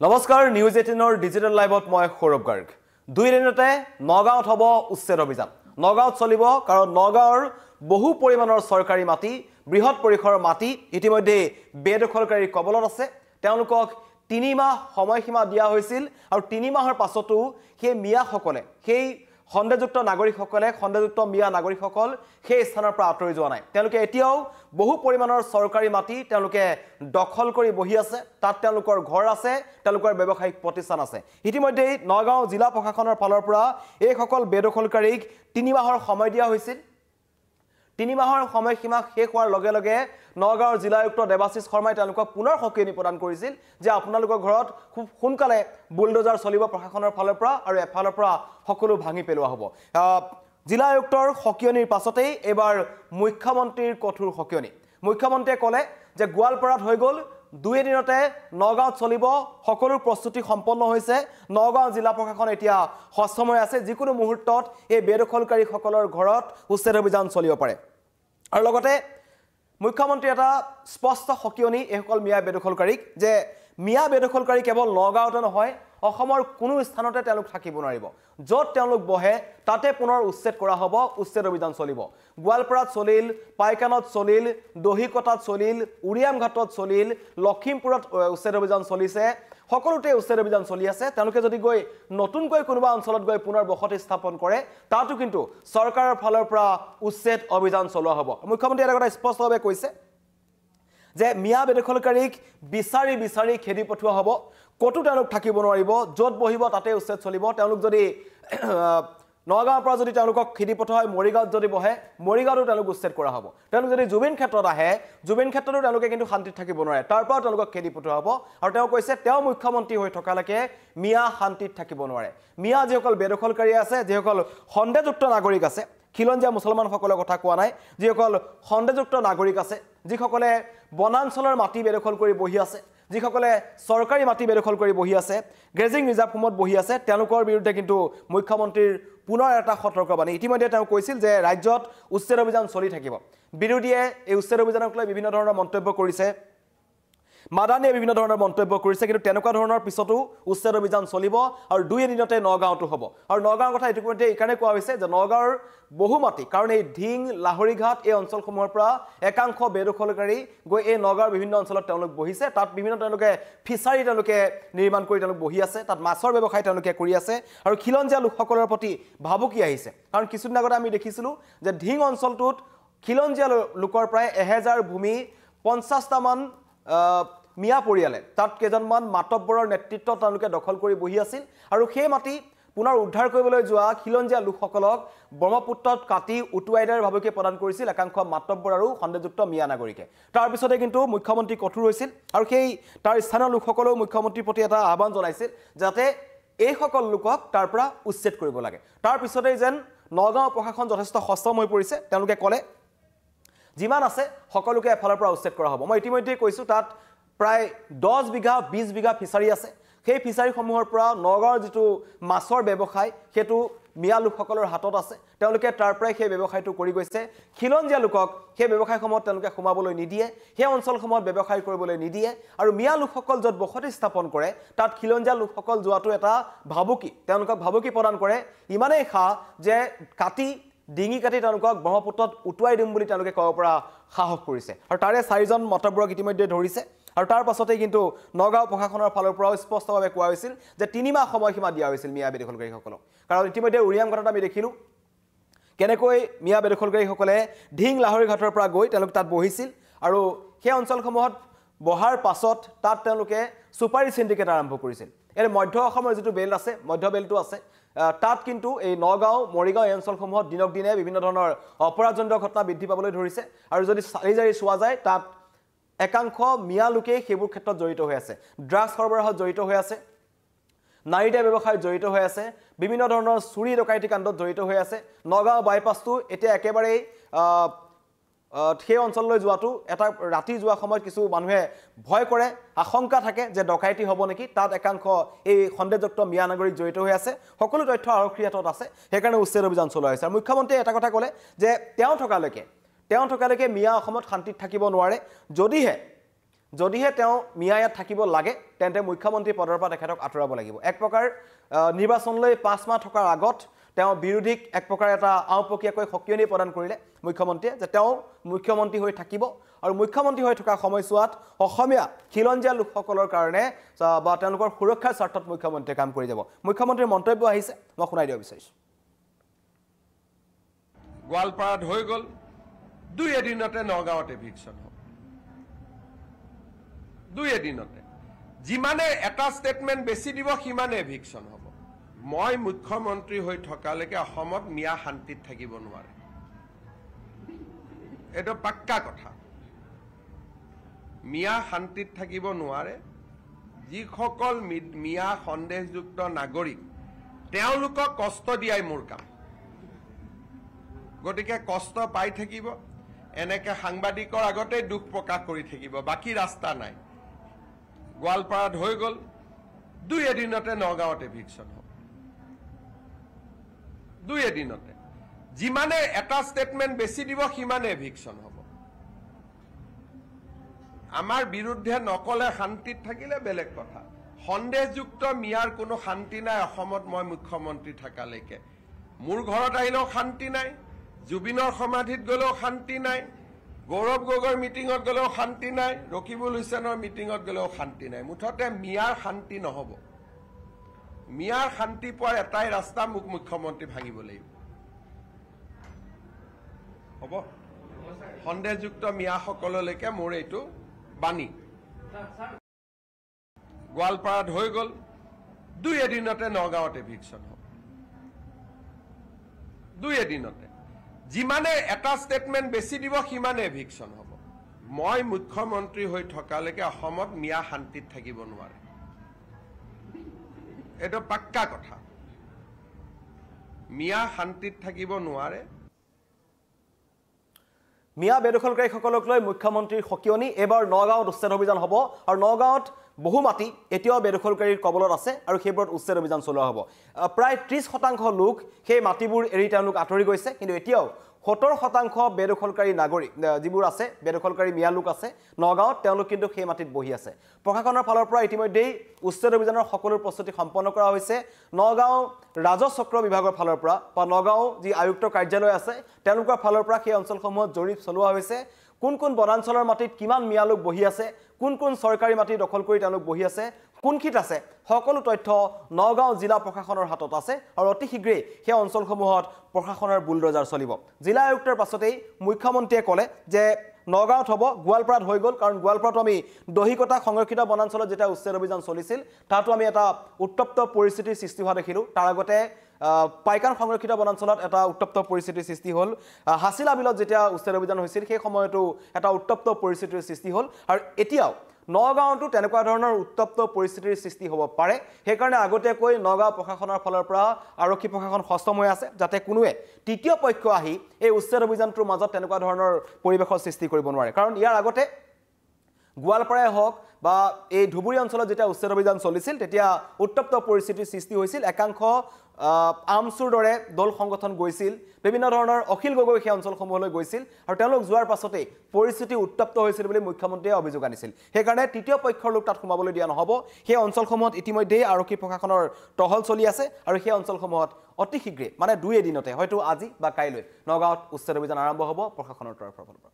নমস্কাৰ news 18 digital লাইভত মই সৌৰভ গাৰ্গ দুই দিনতে নগাঁৱত হ'ব উচ্ছেদ অভিযান নগাঁৱত চলিব কাৰণ নগাঁৱৰ বহু পৰিমাণৰ চৰকাৰী মাটি বৃহৎ পৰিসৰৰ মাটি ইতিমধ্যে বেদখলকাৰীৰ কবলত আছে তেওঁলোকক 3 মাহ সময়সীমা দিয়া হৈছিল আৰু 3 মাহৰ পাছতো সেই মিয়াসকলে সেই খণ্ডযুক্ত নাগৰিকসকলে খণ্ডযুক্ত মিয়া নাগৰিকসকল সেই স্থানৰ পৰা আঁতৰি যোৱা নাই তেওঁলোকে এতিয়াও বহু পৰিমাণৰ চৰকাৰী মাটি তেওঁলোকে দখল কৰি বহি আছে তাত তেওঁলোকৰ ঘৰ আছে তেওঁলোকৰ ব্যৱসায়িক প্ৰতিষ্ঠান আছে ইতিমধ্যে নগাঁও জিলা প্ৰশাসনৰ ফালৰ পৰা এই সকল বেদখলকাৰীক 3 মাহৰ সময় দিয়া হৈছিল 3 মাহৰ সময়সীমা শেষ হোৱাৰ লগে লগে নগাঁৱৰ জিলা আয়ুক্ত দেৱাশিষ শৰ্মাই তেওঁলোকক পুনৰ সকিয়নি প্ৰদান কৰিছিল যে আপোনালোকৰ ঘৰত খুব সোনকালে বুলডোজাৰ চলিব প্ৰশাসনৰ ফালৰ পৰা আৰু এফালৰ পৰা সকলো ভাঙি পেলোৱা হ'ব জিলা আয়ুক্তৰ সকিয়নিৰ পাছতেই এবাৰ মুখ্যমন্ত্ৰীৰ কঠোৰ সকিয়নি মুখ্যমন্ত্ৰীয়ে ক'লে যে গোৱালপাৰাত হৈ গ'ল দুই দিনতে নগাঁৱত চলিব সকলো প্ৰস্তুতি সম্পন্ন হৈছে নগাঁও জিলা প্ৰশাসন এতিয়া সক্ষম হৈ আছে যিকোনো মুহূৰ্তত এই বেদখলকাৰীসকলৰ ঘৰত উচ্ছেদ অভিযান চলিব পাৰে আৰু লগতে মুখ্যমন্ত্ৰী এটা স্পষ্ট সকিয়নি এইসকল মিয়া বেদখলকাৰীক যে মিয়া বেদখলকাৰী কেৱল নগাঁৱতে নহয় অসমৰ কোনো স্থানতে তেওঁলোক থাকিব নোৱাৰিব য'ত তেওঁলোক বহে তাতে পুনৰ উচ্ছেদ কৰা হ'ব উচ্ছেদ অভিযান চলিব গোৱালপাৰাত চলিল পাইকানত চলিল দহিকটাত চলিল উৰিয়ামঘাটত চলিল লখিমপুৰত উচ্ছেদ অভিযান চলিছে সকলোতে উচ্ছেদ অভিযান চলি আছে তেওঁলোকে যদি গৈ নতুনকৈ কোনোবা অঞ্চলত গৈ পুনৰ বসতি স্থাপন কৰে তাতো কিন্তু চৰকাৰৰ ফালৰ পৰা উচ্ছেদ অভিযান চলোৱা হ'ব মুখ্যমন্ত্ৰীয়ে এটা কথা স্পষ্টভাৱে কৈছে যে মিয়া বেদখলকাৰীক বিচাৰি বিচাৰি খেদি পঠোৱা হ'ব কতো তেওঁলোক থাকিব নোৱাৰিব য'ত বহিব তাতে উচ্ছেদ চলিব তেওঁলোক যদি নগাঁৱৰ পৰা যদি তেওঁলোকক খেদি পঠোৱা হয় মৰিগাঁৱত যদি বহে মৰিগাঁৱতো তেওঁলোক উচ্ছেদ কৰা হ'ব তেওঁলোক যদি জুবিন ক্ষেত্ৰত আহে জুবিন ক্ষেত্ৰতো তেওঁলোকে কিন্তু শান্তিত থাকিব নোৱাৰে তাৰ পৰাও তেওঁলোকক খেদি পঠোৱা হ'ব আৰু তেওঁ কৈছে তেওঁ মুখ্যমন্ত্ৰী হৈ থকালৈকে মিয়া শান্তিত থাকিব নোৱাৰে মিয়া যিসকল বেদখলকাৰী আছে যিসকল খণ্ডযুক্ত নাগৰিক আছে খিলঞ্জীয়া মুছলমানসকলৰ কথা কোৱা নাই যিসকল খণ্ডযুক্ত নাগৰিক আছে যিসকলে বনাঞ্চলৰ মাটি বেদখল কৰি বহি আছে যিসকলে চৰকাৰী মাটি বেদখল কৰি বহি আছে গ্ৰেজিং ৰিজাৰ্ভ হোমত বহি আছে তেওঁলোকৰ বিৰুদ্ধে কিন্তু মুখ্যমন্ত্ৰীৰ পুনৰ এটা সতৰ্কবাণী ইতিমধ্যে তেওঁ কৈছিল যে ৰাজ্যত উচ্ছেদ অভিযান চলি থাকিব বিৰোধীয়ে এই উচ্ছেদ অভিযানক লৈ বিভিন্ন ধৰণৰ মন্তব্য কৰিছে মাদানীয়ে বিভিন্ন ধৰণৰ মন্তব্য কৰিছে কিন্তু তেনেকুৱা ধৰণৰ পিছতো উচ্ছেদ অভিযান চলিব আৰু দুই দিনতে নগাঁৱতো হ'ব আৰু নগাঁৱৰ কথা ইতিমধ্যে এইকাৰণে কোৱা হৈছে যে নগাঁৱৰ বহু মাটি কাৰণ এই ঢিং লাহৰীঘাট এই অঞ্চলসমূহৰ পৰা একাংশ বেদখলকাৰী গৈ এই নগাঁৱৰ বিভিন্ন অঞ্চলত তেওঁলোক বহিছে তাত বিভিন্ন তেওঁলোকে ফিচাৰী তেওঁলোকে নিৰ্মাণ কৰি তেওঁলোক বহি আছে তাত মাছৰ ব্যৱসায় তেওঁলোকে কৰি আছে আৰু খিলঞ্জীয়া লোকসকলৰ প্ৰতি ভাবুকি আহিছে কাৰণ কিছুদিন আগতে আমি দেখিছিলোঁ যে ঢিং অঞ্চলটোত খিলঞ্জীয়া লোকৰ প্ৰায় 1000 ভূমি 50টামান মিয়া পৰিয়ালে তাত কেইজনমান মাতব্বৰৰ নেতৃত্বত তেওঁলোকে দখল কৰি বহি আছিল আৰু সেই মাটি পুনৰ উদ্ধাৰ কৰিবলৈ যোৱা খিলঞ্জীয়া লোকসকলক ব্ৰহ্মপুত্ৰত কাটি উটুৱাই দিয়াৰ ভাবুকি প্ৰদান কৰিছিল একাংশ মাতব্বৰ আৰু খণ্ডযুক্ত মিয়া নাগৰিকে তাৰ পিছতে কিন্তু মুখ্যমন্ত্ৰী কঠোৰ হৈছিল আৰু সেই তাৰ স্থানীয় লোকসকলেও মুখ্যমন্ত্ৰীৰ প্ৰতি এটা আহ্বান জনাইছিল যাতে এই সকল লোকক তাৰ পৰা উচ্ছেদ কৰিব লাগে তাৰ পিছতে যেন নগাঁও প্ৰশাসন যথেষ্ট সক্ষম হৈ পৰিছে তেওঁলোকে ক'লে যিমান আছে সকলোকে এফালৰ পৰা উচ্ছেদ কৰা হ'ব মই ইতিমধ্যে কৈছোঁ তাত প্ৰায় 10 বিঘা 20 বিঘা ফিচাৰী আছে সেই ফিচাৰীসমূহৰ পৰা নগাঁৱৰ যিটো মাছৰ ব্যৱসায় সেইটো মিয়া লোকসকলৰ হাতত আছে তেওঁলোকে তাৰ পৰাই সেই ব্যৱসায়টো কৰি গৈছে খিলঞ্জীয়া লোকক সেই ব্যৱসায়সমূহত তেওঁলোকে সোমাবলৈ নিদিয়ে সেই অঞ্চলসমূহত ব্যৱসায় কৰিবলৈ নিদিয়ে আৰু মিয়া লোকসকল য'ত বসতি স্থাপন কৰে তাত খিলঞ্জীয়া লোকসকল যোৱাটো এটা ভাবুকি তেওঁলোকক ভাবুকি প্ৰদান কৰে ইমানেই যে কাটি ডিঙি কাটি তেওঁলোকক ব্ৰহ্মপুত্ৰত উটুৱাই দিম বুলি তেওঁলোকে ক'ব পৰা সাহস কৰিছে আৰু তাৰে 4জন মতব্বৰক ইতিমধ্যে ধৰিছে আৰু তাৰ পাছতে কিন্তু নগাঁও প্ৰশাসনৰ ফালৰ পৰাও স্পষ্টভাৱে কোৱা হৈছিল যে 3 মাহ সময়সীমা দিয়া হৈছিল মিয়া বেদখলকাৰীসকলক কাৰণ ইতিমধ্যে উৰিয়ামঘাটত আমি দেখিলোঁ কেনেকৈ মিয়া বেদখলকাৰীসকলে ঢিং লাহৰীঘাটৰ পৰা গৈ তেওঁলোক তাত বহিছিল আৰু সেই অঞ্চলসমূহত বহাৰ পাছত তাত তেওঁলোকে ছুপাৰী চিণ্ডিকেট আৰম্ভ কৰিছিল এই মধ্য অসমৰ যিটো বেল্ট আছে মধ্য বেল্টটো আছে তাত কিন্তু এই নগাঁও মৰিগাঁও এই অঞ্চলসমূহত দিনক দিনে বিভিন্ন ধৰণৰ অপৰাধজনিত ঘটনা বৃদ্ধি পাবলৈ ধৰিছে আৰু যদি চাৰি চোৱা যায় তাত একাংশ মিয়া লোকে সেইবোৰ ক্ষেত্ৰত জড়িত হৈ আছে ড্ৰাগছ সৰবৰাহত জড়িত হৈ আছে নাৰীতে ব্যৱসায়ত জড়িত হৈ আছে বিভিন্ন ধৰণৰ চুৰি ডকাইতি কাণ্ডত জড়িত হৈ আছে নগাঁও বাইপাছটো এতিয়া একেবাৰেই সেই অঞ্চললৈ যোৱাটো এটা ৰাতি যোৱা সময়ত কিছু মানুহে ভয় কৰে আশংকা থাকে যে ডকাইতি হ'ব নেকি তাত একাংশ এই খণ্ডযুক্ত মিয়া নাগৰিক জড়িত হৈ আছে সকলো তথ্য আৰক্ষীৰ হাতত আছে সেইকাৰণে উচ্ছেদ অভিযান চলোৱা হৈছে আৰু মুখ্যমন্ত্ৰীয়ে এটা কথা ক'লে যে তেওঁ থকালৈকে মিয়া অসমত শান্তিত থাকিব নোৱাৰে যদিহে যদিহে তেওঁ মিয়া ইয়াত থাকিব লাগে তেন্তে মুখ্যমন্ত্ৰী পদৰ পৰা তেখেতক আঁতৰাব লাগিব এক প্ৰকাৰ নিৰ্বাচনলৈ 5 মাহ থকাৰ আগত তেওঁ বিৰোধীক এক প্ৰকাৰ এটা আওপকীয়াকৈ সকিয়নি প্ৰদান কৰিলে মুখ্যমন্ত্ৰীয়ে যে তেওঁ মুখ্যমন্ত্ৰী হৈ থাকিব আৰু মুখ্যমন্ত্ৰী হৈ থকা সময়ছোৱাত অসমীয়া খিলঞ্জীয়া লোকসকলৰ কাৰণে বা তেওঁলোকৰ সুৰক্ষাৰ স্বাৰ্থত মুখ্যমন্ত্ৰীয়ে কাম কৰি যাব মুখ্যমন্ত্ৰীৰ মন্তব্য আহিছে মই শুনাই দিব বিচাৰিছোঁ গোৱালপাৰাত হৈ গ'ল 2 এদিনতে নগাঁৱত এভিকশ্যন হ'ব 2 এদিনতে যিমানে এটা ষ্টেটমেণ্ট বেছি দিব সিমানে এভিকশ্যন হ'ব মই মুখ্যমন্ত্ৰী হৈ থকালৈকে অসমত মিয়া শান্তিত থাকিব নোৱাৰে এটা পাক্কা কথা মিয়া শান্তিত থাকিব নোৱাৰে যিসকল মিয়া সন্দেহযুক্ত নাগৰিক তেওঁলোকক কষ্ট দিয়াই মোৰ কাম গতিকে কষ্ট পাই থাকিব এনেকে সাংবাদিকৰ আগতে দুখ প্ৰকাশ কৰি থাকিব বাকি ৰাস্তা নাই গোৱালপাৰাত হৈ গ'ল 2 এদিনতে নগাঁৱত এভিকশ্যন হ'ব 2 এদিনতে যিমানে এটা ষ্টেটমেণ্ট বেছি দিব সিমানে এভিকশ্যন হ'ব আমাৰ বিৰুদ্ধে নকলে শান্তিত থাকিলে বেলেগ কথা সন্দেহযুক্ত মিয়াৰ কোনো শান্তি নাই অসমত মই মুখ্যমন্ত্ৰী থাকালৈকে মোৰ ঘৰত আহিলেও শান্তি নাই জুবিনৰ সমাধিত গ'লেও শান্তি নাই গৌৰৱ গগৈৰ মিটিঙত গ'লেও শান্তি নাই ৰকিবুল হুছেইনৰ মিটিঙত গ'লেও শান্তি নাই মুঠতে মিয়াৰ শান্তি নহ'ব মিয়াৰ শান্তি পোৱাৰ এটাই ৰাস্তা মুখ্যমন্ত্ৰী ভাঙিব লাগিব হ'ব সন্দেহযুক্ত মিয়াসকললৈকে মোৰ এইটো বাণী গোৱালপাৰাত হৈ গ'ল 2 এদিনতে নগাঁৱত এভিকশ্যন হ'ব 2 এদিনতে যিমানে এটা ষ্টেটমেণ্ট বেছি দিব সিমানে এভিকশ্যন হ'ব মই মুখ্যমন্ত্ৰী হৈ থকালৈকে অসমত মিয়া শান্তিত থাকিব নোৱাৰে এটা পাক্কা কথা মিয়া শান্তিত থাকিব নোৱাৰে মিয়া বেদখলকাৰীসকলক লৈ মুখ্যমন্ত্ৰীৰ সকিয়নি এবাৰ নগাঁৱত উচ্ছেদ অভিযান হ'ব আৰু নগাঁৱত বহু মাটি এতিয়াও বেদখলকাৰীৰ কবলত আছে আৰু সেইবোৰত উচ্ছেদ অভিযান চলোৱা হ'ব প্ৰায় 30% লোক সেই মাটিবোৰ এৰি তেওঁলোক আঁতৰি গৈছে কিন্তু এতিয়াও 70% বেদখলকাৰী নাগৰিক যিবোৰ আছে বেদখলকাৰী মিয়া লোক আছে নগাঁৱত তেওঁলোক কিন্তু সেই মাটিত বহি আছে প্ৰশাসনৰ ফালৰ পৰা ইতিমধ্যেই উচ্ছেদ অভিযানৰ সকলো প্ৰস্তুতি সম্পন্ন কৰা হৈছে নগাঁও ৰাজচক্ৰ বিভাগৰ ফালৰ পৰা বা নগাঁও যি আয়ুক্ত কাৰ্যালয় আছে তেওঁলোকৰ ফালৰ পৰা সেই অঞ্চলসমূহত জৰীপ চলোৱা হৈছে কোন কোন বনাঞ্চলৰ মাটিত কিমান মিয়া লোক বহি আছে কোন কোন চৰকাৰী মাটি দখল কৰি তেওঁলোক বহি আছে কোনখিত আছে সকলো তথ্য নগাঁও জিলা প্ৰশাসনৰ হাতত আছে আৰু অতি শীঘ্ৰেই সেই অঞ্চলসমূহত প্ৰশাসনৰ বুলডোজাৰ চলিব জিলা আয়ুক্তৰ পাছতেই মুখ্যমন্ত্ৰীয়ে ক'লে যে নগাঁৱত হ'ব গোৱালপাৰাত হৈ গ'ল কাৰণ গোৱালপাৰাত আমি দহিকটা সংৰক্ষিত বনাঞ্চলত যেতিয়া উচ্ছেদ অভিযান চলিছিল তাতো আমি এটা উত্তপ্ত পৰিস্থিতিৰ সৃষ্টি হোৱা দেখিলোঁ তাৰ আগতে পাইকান সংৰক্ষিত বনাঞ্চলত এটা উত্তপ্ত পৰিস্থিতিৰ সৃষ্টি হ'ল হাছিলা বিলত যেতিয়া উচ্ছেদ অভিযান হৈছিল সেই সময়তো এটা উত্তপ্ত পৰিস্থিতিৰ সৃষ্টি হ'ল আৰু এতিয়াও নগাঁৱতো তেনেকুৱা ধৰণৰ উত্তপ্ত পৰিস্থিতিৰ সৃষ্টি হ'ব পাৰে সেইকাৰণে আগতীয়াকৈ নগাঁও প্ৰশাসনৰ ফালৰ পৰা আৰক্ষী প্ৰশাসন সষ্টম হৈ আছে যাতে কোনোৱে তৃতীয় পক্ষ আহি এই উচ্ছেদ অভিযানটোৰ মাজত তেনেকুৱা ধৰণৰ পৰিৱেশৰ সৃষ্টি কৰিব নোৱাৰে কাৰণ ইয়াৰ আগতে গোৱালপাৰাই হওক বা এই ধুবুৰী অঞ্চলত যেতিয়া উচ্ছেদ অভিযান চলিছিল তেতিয়া উত্তপ্ত পৰিস্থিতিৰ সৃষ্টি হৈছিল একাংশ আমচুৰ দৰে দল সংগঠন গৈছিল বিভিন্ন ধৰণৰ অখিল গগৈ সেই অঞ্চলসমূহলৈ গৈছিল আৰু তেওঁলোক যোৱাৰ পাছতেই পৰিস্থিতি উত্তপ্ত হৈছিল বুলি মুখ্যমন্ত্ৰীয়ে অভিযোগ আনিছিল সেইকাৰণে তৃতীয় পক্ষৰ লোক তাত সোমাবলৈ দিয়া নহ'ব সেই অঞ্চলসমূহত ইতিমধ্যেই আৰক্ষী প্ৰশাসনৰ টহল চলি আছে আৰু সেই অঞ্চলসমূহত অতি শীঘ্ৰে মানে 2 এদিনতে হয়তো আজি বা কাইলৈ নগাঁৱত উচ্ছেদ অভিযান আৰম্ভ হ'ব প্ৰশাসনৰ তৰফৰ পৰা